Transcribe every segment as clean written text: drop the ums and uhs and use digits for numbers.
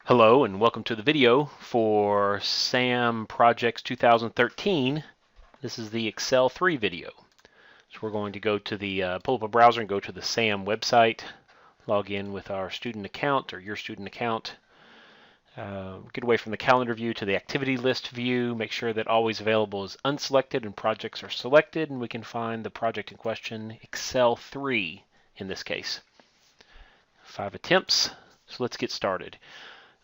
Hello and welcome to the video for SAM Projects 2013. This is the Excel 3 video. So we're going to go to the pull up a browser and go to the SAM website, log in with our student account or your student account, get away from the calendar view to the activity list view, make sure that always available is unselected and projects are selected, and we can find the project in question, Excel 3 in this case. 5 attempts, so let's get started.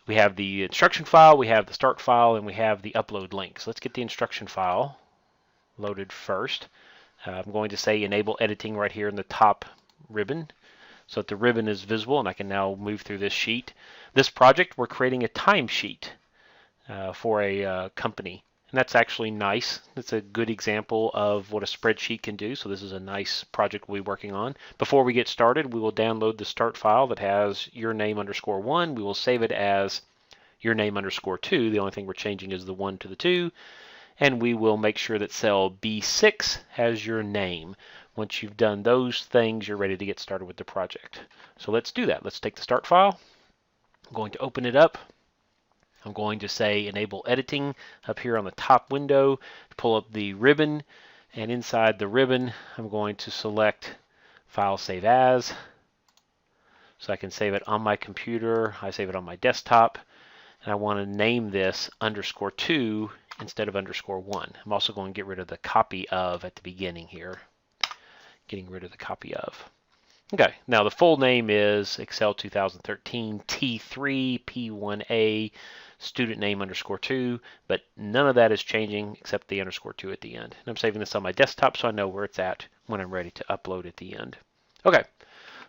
We have the instruction file, we have the start file, and we have the upload link. So let's get the instruction file loaded first. I'm going to say enable editing right here in the top ribbon so that the ribbon is visible and I can now move through this sheet. This project, we're creating a timesheet for a company. And that's actually nice. It's a good example of what a spreadsheet can do. So this is a nice project we'll be working on. Before we get started, we will download the start file that has your name _1. We will save it as your name _2. The only thing we're changing is the 1 to the 2. And we will make sure that cell B6 has your name. Once you've done those things, you're ready to get started with the project. So let's do that. Let's take the start file. I'm going to open it up. I'm going to say enable editing up here on the top window to pull up the ribbon, and inside the ribbon I'm going to select File Save As, so I can save it on my computer. I save it on my desktop, and I want to name this _2 instead of _1. I'm also going to get rid of the copy of at the beginning here. Getting rid of the copy of. Okay, now the full name is Excel 2013 T3 P1A student name _2, but none of that is changing except the _2 at the end. And I'm saving this on my desktop so I know where it's at when I'm ready to upload at the end. Okay,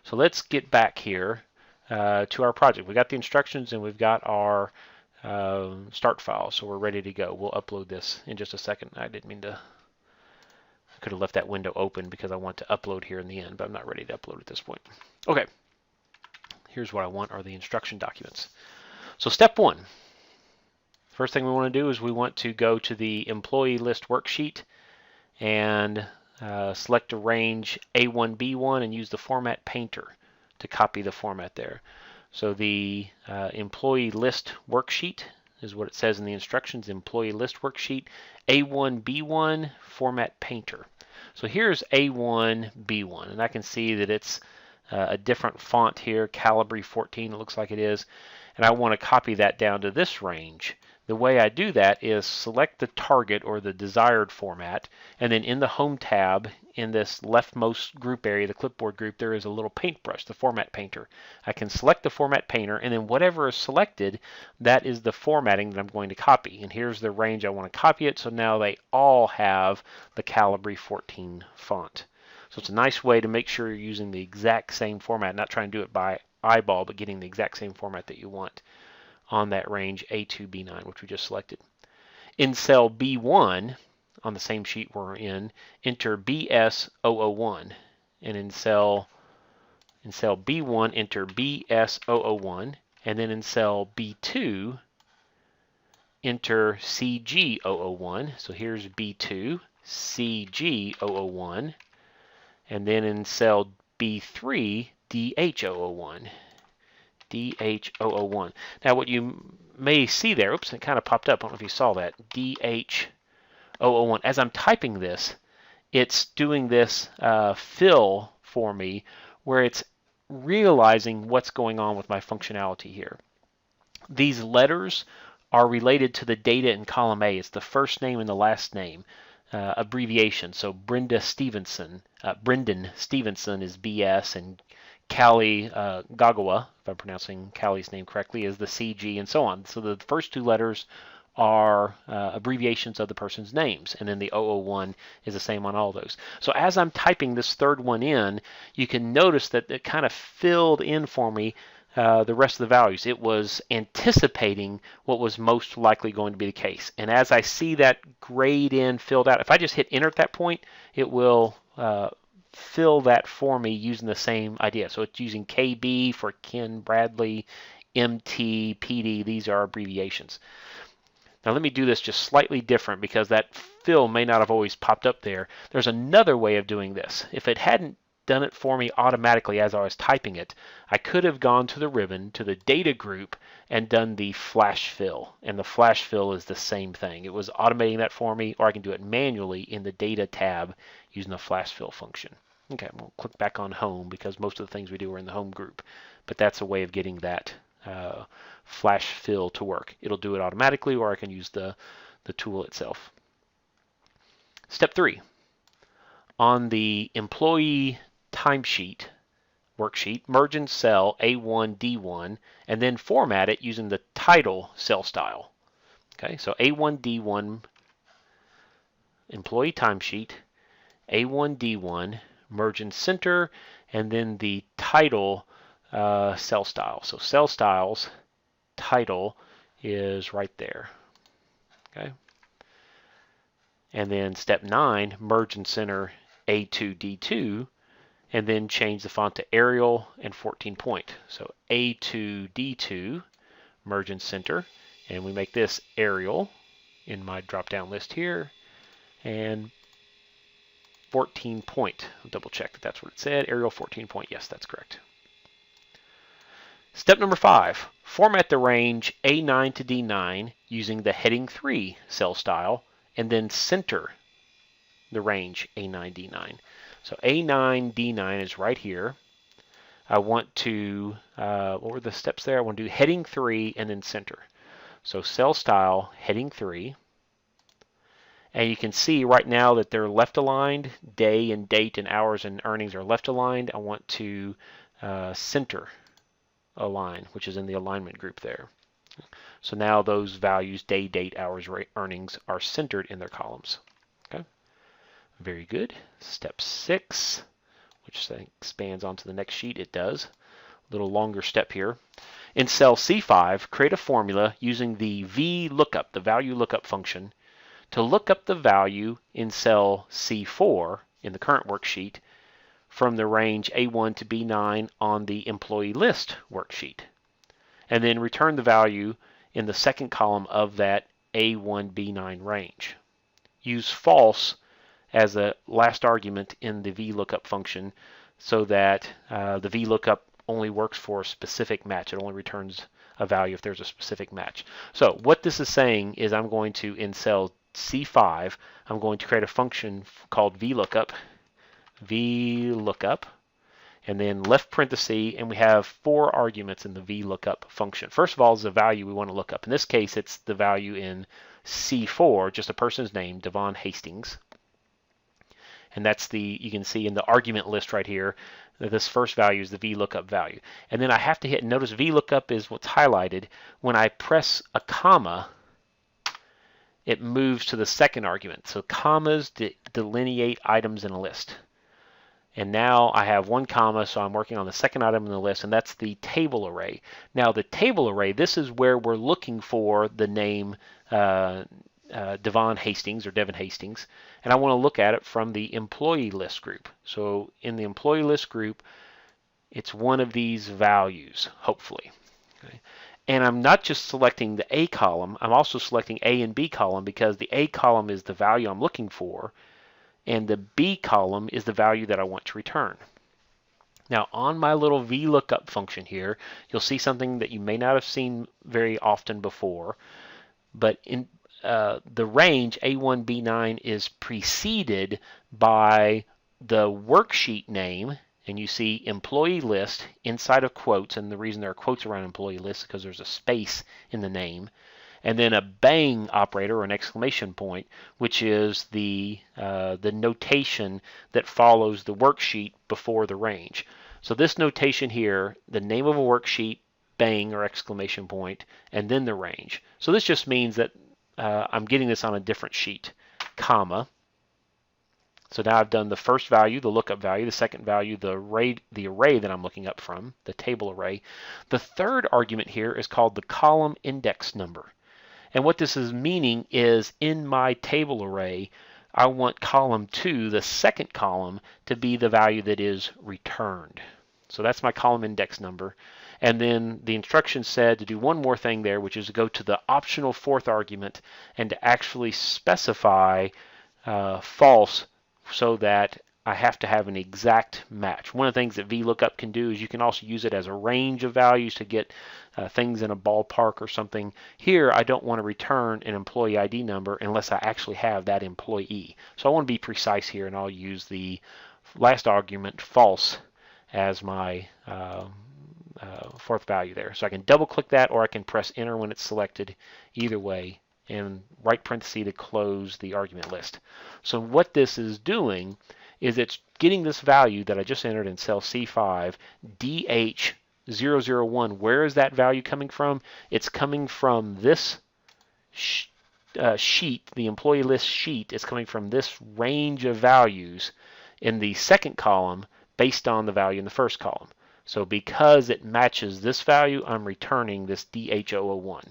so let's get back here to our project. We got the instructions and we've got our start file, so we're ready to go. We'll upload this in just a second. I didn't mean to. Could have left that window open because I want to upload here in the end, but I'm not ready to upload at this point. Okay, here's what I want are the instruction documents. So step 1, first thing we want to do is we want to go to the employee list worksheet and select a range A1, B1 and use the format painter to copy the format there. So the employee list worksheet is what it says in the instructions, employee list worksheet, A1, B1, format painter. So here's A1, B1, and I can see that it's a different font here, Calibri 14 it looks like it is, and I want to copy that down to this range. The way I do that is select the target or the desired format, and then in the Home tab, in this leftmost group area, the clipboard group, there is a little paintbrush, the format painter. I can select the format painter, and then whatever is selected, that is the formatting that I'm going to copy. And here's the range I want to copy it, so now they all have the Calibri 14 font. So it's a nice way to make sure you're using the exact same format, not trying to do it by eyeball, but getting the exact same format that you want on that range A2, B9, which we just selected. In cell B1, on the same sheet we're in, enter BS001. And in cell B1, enter BS001. And then in cell B2, enter CG001. So here's B2, CG001. And then in cell B3, DH001. DH001. Now what you may see there, oops, it kind of popped up, I don't know if you saw that, DH001. As I'm typing this, it's doing this fill for me where it's realizing what's going on with my functionality here. These letters are related to the data in column A. It's the first name and the last name. Abbreviation. So Brendan Stevenson is BS, and Callie Gagawa, if I'm pronouncing Callie's name correctly, is the CG, and so on. So the first 2 letters are abbreviations of the person's names, and then the 001 is the same on all those. So as I'm typing this third one in, you can notice that it kind of filled in for me the rest of the values. It was anticipating what was most likely going to be the case. And as I see that grayed in, filled out, if I just hit enter at that point, it will fill that for me using the same idea. So it's using KB for Ken Bradley, MT, PD. These are abbreviations. Now let me do this just slightly different because that fill may not have always popped up there. There's another way of doing this. If it hadn't done it for me automatically as I was typing it. I could have gone to the ribbon, to the data group, and done the flash fill. And the flash fill is the same thing. It was automating that for me, or I can do it manually in the data tab using the flash fill function. Okay, we'll click back on home because most of the things we do are in the home group. But that's a way of getting that flash fill to work. It'll do it automatically, or I can use the tool itself. Step 3. On the employee timesheet worksheet, merge in cell A1, D1, and then format it using the title cell style. Okay, so A1, D1, employee timesheet, A1, D1, merge in center, and then the title cell style. So cell styles, title is right there. Okay. And then step 9, merge and center A2, D2, and then change the font to Arial and 14 point. So A2, D2, merge and center, and we make this Arial in my drop-down list here, and 14 point. I'll double check that that's what it said. Arial 14 point. Yes, that's correct. Step number 5, format the range A9 to D9 using the heading 3 cell style, and then center the range A9, D9. So A9, D9 is right here. I want to, what were the steps there? I want to do heading 3 and then center. So cell style, heading 3. And you can see right now that they're left aligned. Day and date and hours and earnings are left aligned. I want to center align, which is in the alignment group there. So now those values, day, date, hours, earnings, are centered in their columns. Okay, very good. Step 6, which expands onto the next sheet. It does. A little longer step here. In cell C5, create a formula using the VLOOKUP, the value lookup function, to look up the value in cell C4 in the current worksheet from the range A1 to B9 on the employee list worksheet, and then return the value in the second column of that A1, B9 range. Use false as a last argument in the VLOOKUP function so that the VLOOKUP only works for a specific match. It only returns a value if there's a specific match. So what this is saying is I'm going to, in cell C5, I'm going to create a function called VLOOKUP, and then left parenthesis, and we have 4 arguments in the VLOOKUP function. First of all is the value we want to look up. In this case, it's the value in C4, just a person's name, Devon Hastings. And that's you can see in the argument list right here, that this first value is the VLOOKUP value. And then I have to hit, notice VLOOKUP is what's highlighted. When I press a comma, it moves to the second argument. So commas delineate items in a list. And now I have 1 comma, so I'm working on the second item in the list, and that's the table array. Now the table array, this is where we're looking for the name Devon Hastings or Devon Hastings, and I want to look at it from the employee list group. So in the employee list group, it's one of these values, hopefully. Okay. And I'm not just selecting the A column, I'm also selecting A and B column because the A column is the value I'm looking for, and the B column is the value that I want to return. Now on my little VLOOKUP function here, you'll see something that you may not have seen very often before, but in the range A1, B9 is preceded by the worksheet name, and you see employee list inside of quotes, and the reason there are quotes around employee list is because there's a space in the name, and then a bang operator or an exclamation point, which is the notation that follows the worksheet before the range. So this notation here, the name of a worksheet, bang or exclamation point, and then the range. So this just means that I'm getting this on a different sheet, comma. So now I've done the first value, the lookup value, the second value, the array that I'm looking up from, the table array. The third argument here is called the column index number. And what this is meaning is in my table array, I want column 2, the second column, to be the value that is returned. So that's my column index number. And then the instruction said to do one more thing there, which is to go to the optional 4th argument and to actually specify false so that I have to have an exact match. One of the things that VLOOKUP can do is you can also use it as a range of values to get things in a ballpark or something. Here, I don't want to return an employee ID number unless I actually have that employee. So I want to be precise here, and I'll use the last argument, false, as my fourth value there. So I can double click that, or I can press enter when it's selected. Either way, and right parenthesis to close the argument list. So what this is doing is it's getting this value that I just entered in cell C5, DH001. Where is that value coming from? It's coming from this sheet, the employee list sheet. It's coming from this range of values in the second column based on the value in the first column. So because it matches this value, I'm returning this DH001.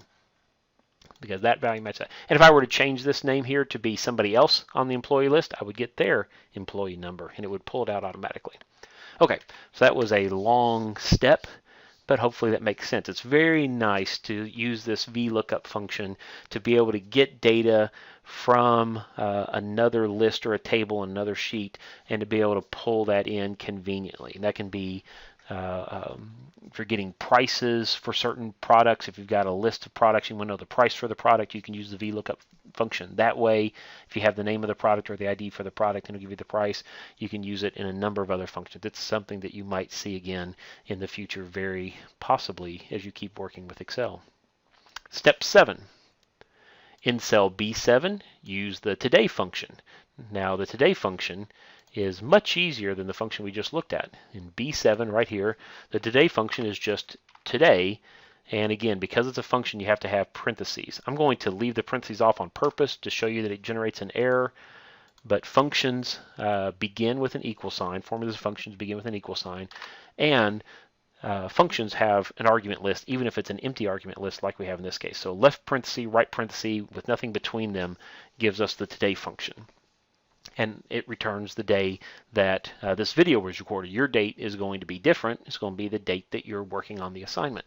Because that value matches that. And if I were to change this name here to be somebody else on the employee list, I would get their employee number, and it would pull it out automatically. Okay, so that was a long step, but hopefully that makes sense. It's very nice to use this VLOOKUP function to be able to get data from another list or a table, another sheet, and to be able to pull that in conveniently. And that can be if you're getting prices for certain products. If you've got a list of products, you want to know the price for the product, you can use the VLOOKUP function. That way, if you have the name of the product or the ID for the product and it'll give you the price, you can use it in a number of other functions. It's something that you might see again in the future, very possibly, as you keep working with Excel. Step 7. In cell B7, use the today function. Now, the today function is much easier than the function we just looked at. In B7 right here, the today function is just today, and again, because it's a function, you have to have parentheses. I'm going to leave the parentheses off on purpose to show you that it generates an error, but functions begin with an equal sign. Formulas of functions begin with an equal sign, and functions have an argument list, even if it's an empty argument list like we have in this case. So left parenthesis, right parenthesis, with nothing between them, gives us the today function. And it returns the day that this video was recorded. Your date is going to be different. It's going to be the date that you're working on the assignment.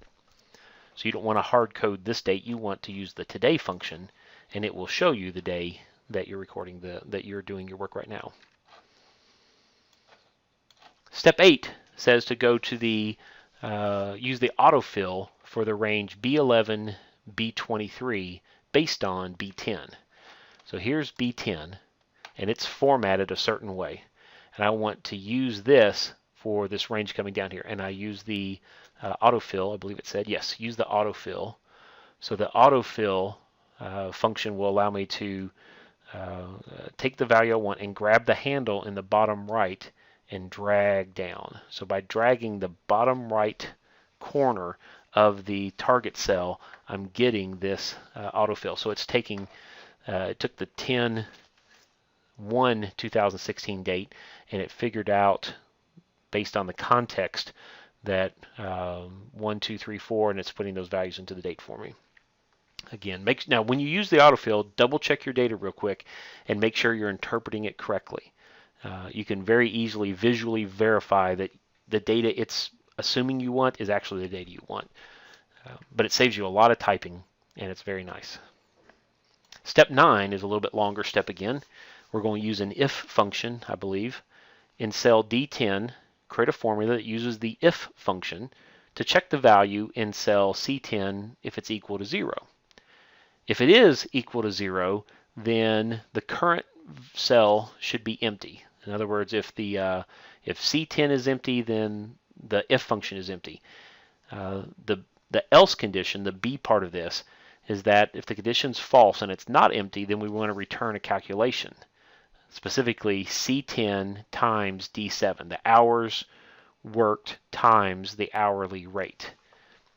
So you don't want to hard code this date. You want to use the today function, and it will show you the day that you're recording that you're doing your work right now. Step 8 says to go to the use the autofill for the range B11, B23 based on B10. So here's B10. And it's formatted a certain way. And I want to use this for this range coming down here. And I use the autofill, I believe it said. Yes, use the autofill. So the autofill function will allow me to take the value I want and grab the handle in the bottom right and drag down. So by dragging the bottom right corner of the target cell, I'm getting this autofill. So it's taking, it took the 10/1/2016 date, and it figured out based on the context that 1, 2, 3, 4, and it's putting those values into the date for me. Again, now when you use the autofill, double check your data real quick and make sure you're interpreting it correctly. You can very easily visually verify that the data it's assuming you want is actually the data you want. But it saves you a lot of typing, and it's very nice. Step 9 is a little bit longer step again. We're going to use an if function, I believe. In cell D10, create a formula that uses the if function to check the value in cell C10 if it's equal to 0. If it is equal to 0, then the current cell should be empty. In other words, if C10 is empty, then the if function is empty. The else condition, the B part of this, is that if the condition's false and it's not empty, then we want to return a calculation. Specifically C10 times D7, the hours worked times the hourly rate.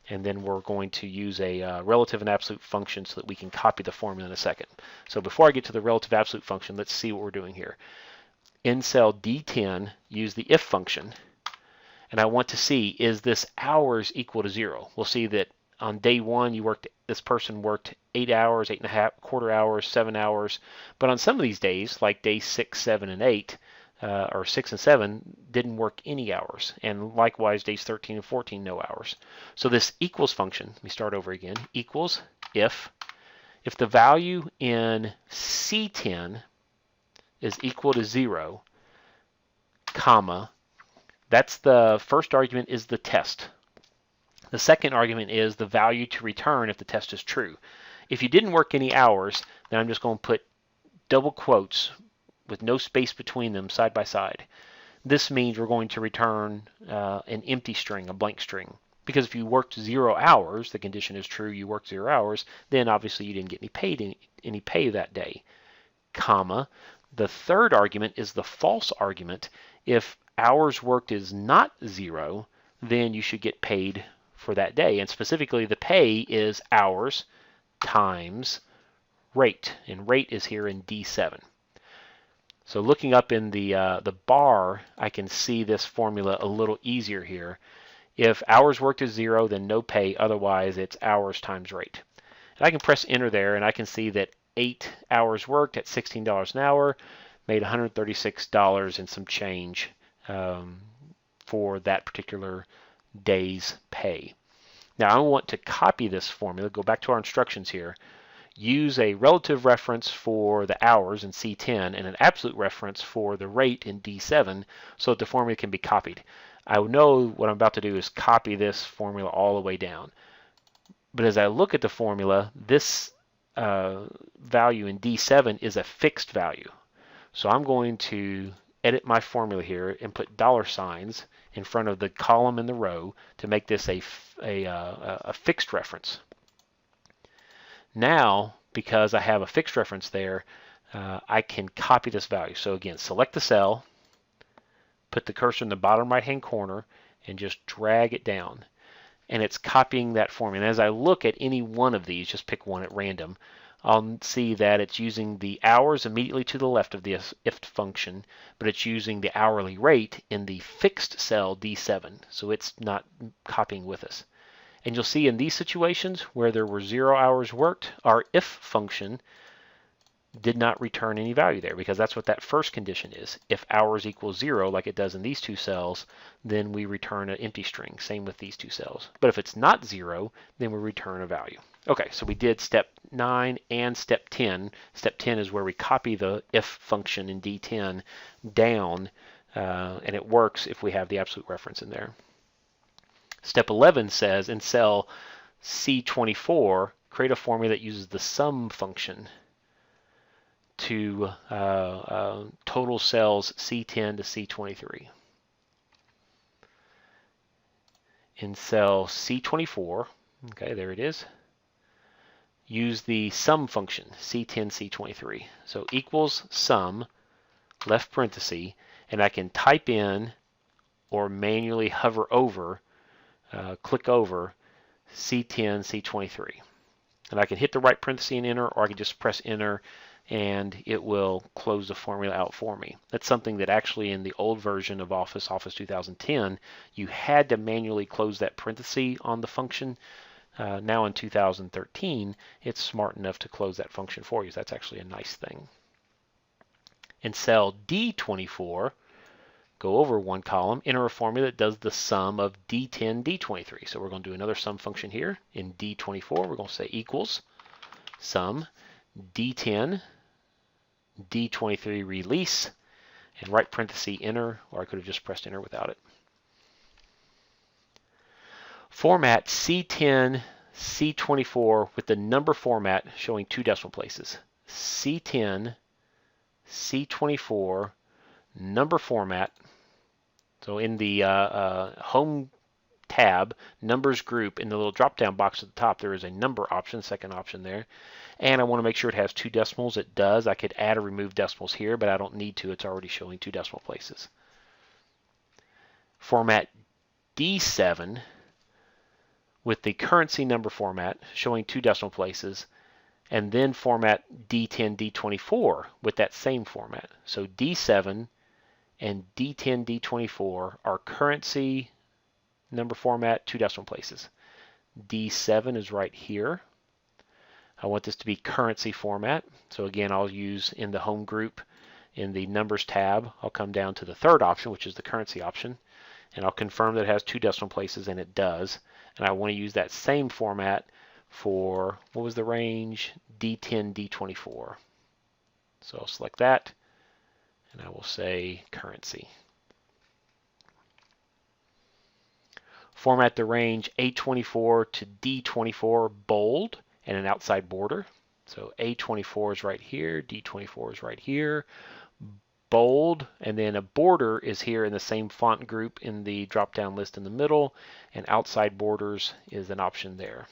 And then we're going to use a relative and absolute function so that we can copy the formula in a second. So before I get to the relative absolute function, let's see what we're doing here. In cell D10, use the if function, and I want to see, is this hours equal to 0? We'll see that on day 1, this person worked 8 hours, 8.25 hours, 7 hours. But on some of these days, like days 6, 7, and 8, or 6 and 7, didn't work any hours. And likewise, days 13 and 14, no hours. So this equals function, let me start over again, equals if the value in C10 is equal to 0, comma. That's the first argument is the test. The second argument is the value to return if the test is true. If you didn't work any hours, then I'm just going to put double quotes with no space between them side by side. This means we're going to return an empty string, a blank string. Because if you worked 0 hours, the condition is true, you worked 0 hours, then obviously you didn't get any pay that day, comma. The third argument is the false argument. If hours worked is not 0, then you should get paid for that day. And specifically, the pay is hours times rate. And rate is here in D7. So looking up in the bar, I can see this formula a little easier here. If hours worked is 0, then no pay. Otherwise, it's hours times rate. And I can press enter there, and I can see that 8 hours worked at $16 an hour made $136 and some change for that particular day's pay. Now I want to copy this formula, go back to our instructions here, use a relative reference for the hours in C10 and an absolute reference for the rate in D7 so that the formula can be copied. I know what I'm about to do is copy this formula all the way down. But as I look at the formula, this value in D7 is a fixed value. So I'm going to edit my formula here and put $signs in front of the column and the row to make this a fixed reference. Now, because I have a fixed reference there, I can copy this value. So again, select the cell, put the cursor in the bottom right-hand corner, and just drag it down. And it's copying that formula. And as I look at any one of these, just pick one at random, I'll see that it's using the hours immediately to the left of the if function, but it's using the hourly rate in the fixed cell D7. So it's not copying with us. And you'll see in these situations where there were 0 hours worked, our if function did not return any value there because that's what that first condition is. If hours equals 0, like it does in these two cells, then we return an empty string. Same with these two cells. But if it's not 0, then we return a value. Okay, so we did step 9 and step 10. Step 10 is where we copy the if function in D10 down, and it works if we have the absolute reference in there. Step 11 says in cell C24, create a formula that uses the sum function to total cells C10 to C23. In cell C24, okay, there it is, use the sum function, C10, C23. So equals sum, left parenthesis, and I can type in or manually hover over, click over C10, C23. And I can hit the right parenthesis and enter, or I can just press enter and it will close the formula out for me. That's something that actually in the old version of Office 2010, you had to manually close that parenthesis on the function. Now in 2013, it's smart enough to close that function for you. So that's actually a nice thing. In cell D24, go over one column, enter a formula that does the sum of D10, D23. So we're going to do another sum function here. In D24, we're going to say equals sum D10, D23 release, and right parenthesis enter, or I could have just pressed enter without it. Format C10, C24 with the number format showing 2 decimal places. C10, C24, number format. So in the home tab, numbers group, in the little drop-down box at the top, there is a number option, second option there. And I want to make sure it has 2 decimals. It does. I could add or remove decimals here, but I don't need to. It's already showing 2 decimal places. Format D7 with the currency number format showing 2 decimal places, and then format D10, D24 with that same format. So D7 and D10, D24 are currency number format, 2 decimal places. D7 is right here. I want this to be currency format. So again, I'll use in the home group, in the numbers tab, I'll come down to the third option, which is the currency option, and I'll confirm that it has 2 decimal places, and it does. And I want to use that same format for, what was the range? D10, D24. So I'll select that, and I will say currency. Format the range A24 to D24 bold and an outside border. So A24 is right here, D24 is right here, bold, and then a border is here in the same font group in the drop-down list in the middle, and outside borders is an option there.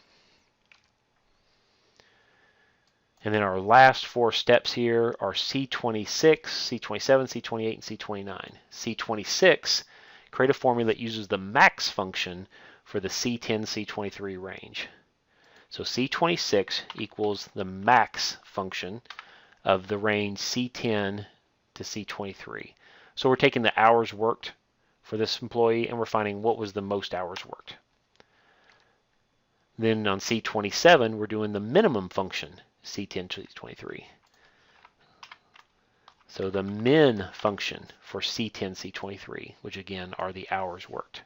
And then our last four steps here are C26, C27, C28, and C29. C26, create a formula that uses the max function for the C10, C23 range. So C26 equals the max function of the range C10 to C23. So we're taking the hours worked for this employee and we're finding what was the most hours worked. Then on C27, we're doing the minimum function, C10 to C23. So the min function for C10, C23, which again are the hours worked.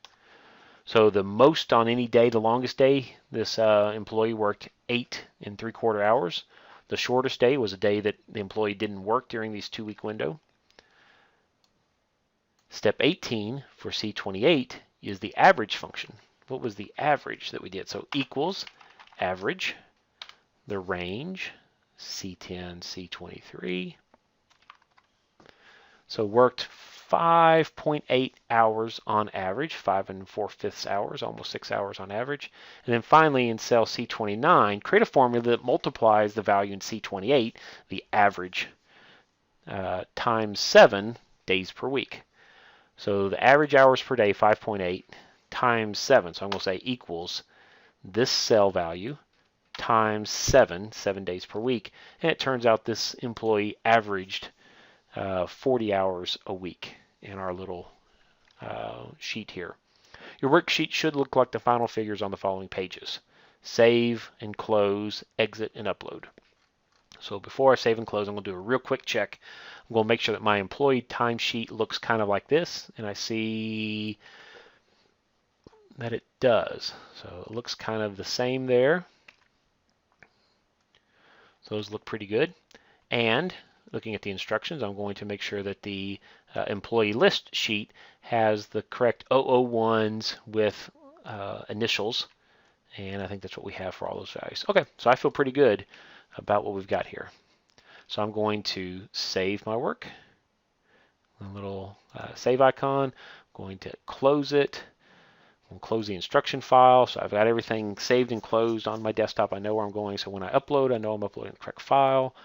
So the most on any day, the longest day, this employee worked 8 3/4 hours. The shortest day was a day that the employee didn't work during these 2-week window. Step 18 for C28 is the average function. What was the average that we did? So equals average, the range, C10, C23. So worked 5.8 hours on average, 5 4/5 hours, almost 6 hours on average. And then finally in cell C29, create a formula that multiplies the value in C28, the average, times 7 days per week. So the average hours per day, 5.8, times 7. So I'm going to say equals this cell value times 7 days per week. And it turns out this employee averaged 40 hours a week in our little sheet here. Your worksheet should look like the final figures on the following pages. Save and close, exit and upload. So before I save and close, I'm going to do a real quick check. I'm going to make sure that my employee timesheet looks kind of like this, and I see that it does. So it looks kind of the same there. So those look pretty good. And looking at the instructions, I'm going to make sure that the employee list sheet has the correct 001s with initials, and I think that's what we have for all those values. Okay, so I feel pretty good about what we've got here. So I'm going to save my work, a little save icon. I'm going to close it. I'm going to close the instruction file. So I've got everything saved and closed on my desktop. I know where I'm going, so when I upload, I know I'm uploading the correct file.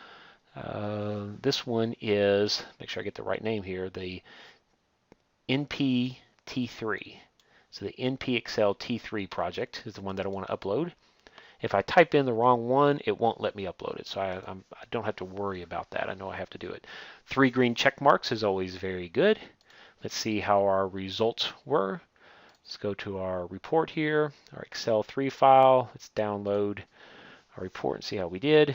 This one is, make sure I get the right name here, the NP-T3. So the NP Excel T3 project is the one that I want to upload. If I type in the wrong one, it won't let me upload it. So I don't have to worry about that. I know I have to do it. 3 green check marks is always very good. Let's see how our results were. Let's go to our report here, our Excel 3 file. Let's download our report and see how we did.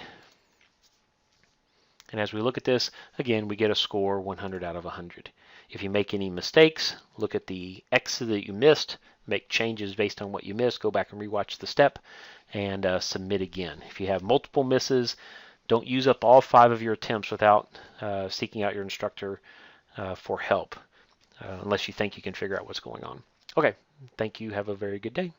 And as we look at this, again, we get a score 100 out of 100. If you make any mistakes, look at the X's that you missed, make changes based on what you missed, go back and rewatch the step, and submit again. If you have multiple misses, don't use up all 5 of your attempts without seeking out your instructor for help, unless you think you can figure out what's going on. Okay, thank you. Have a very good day.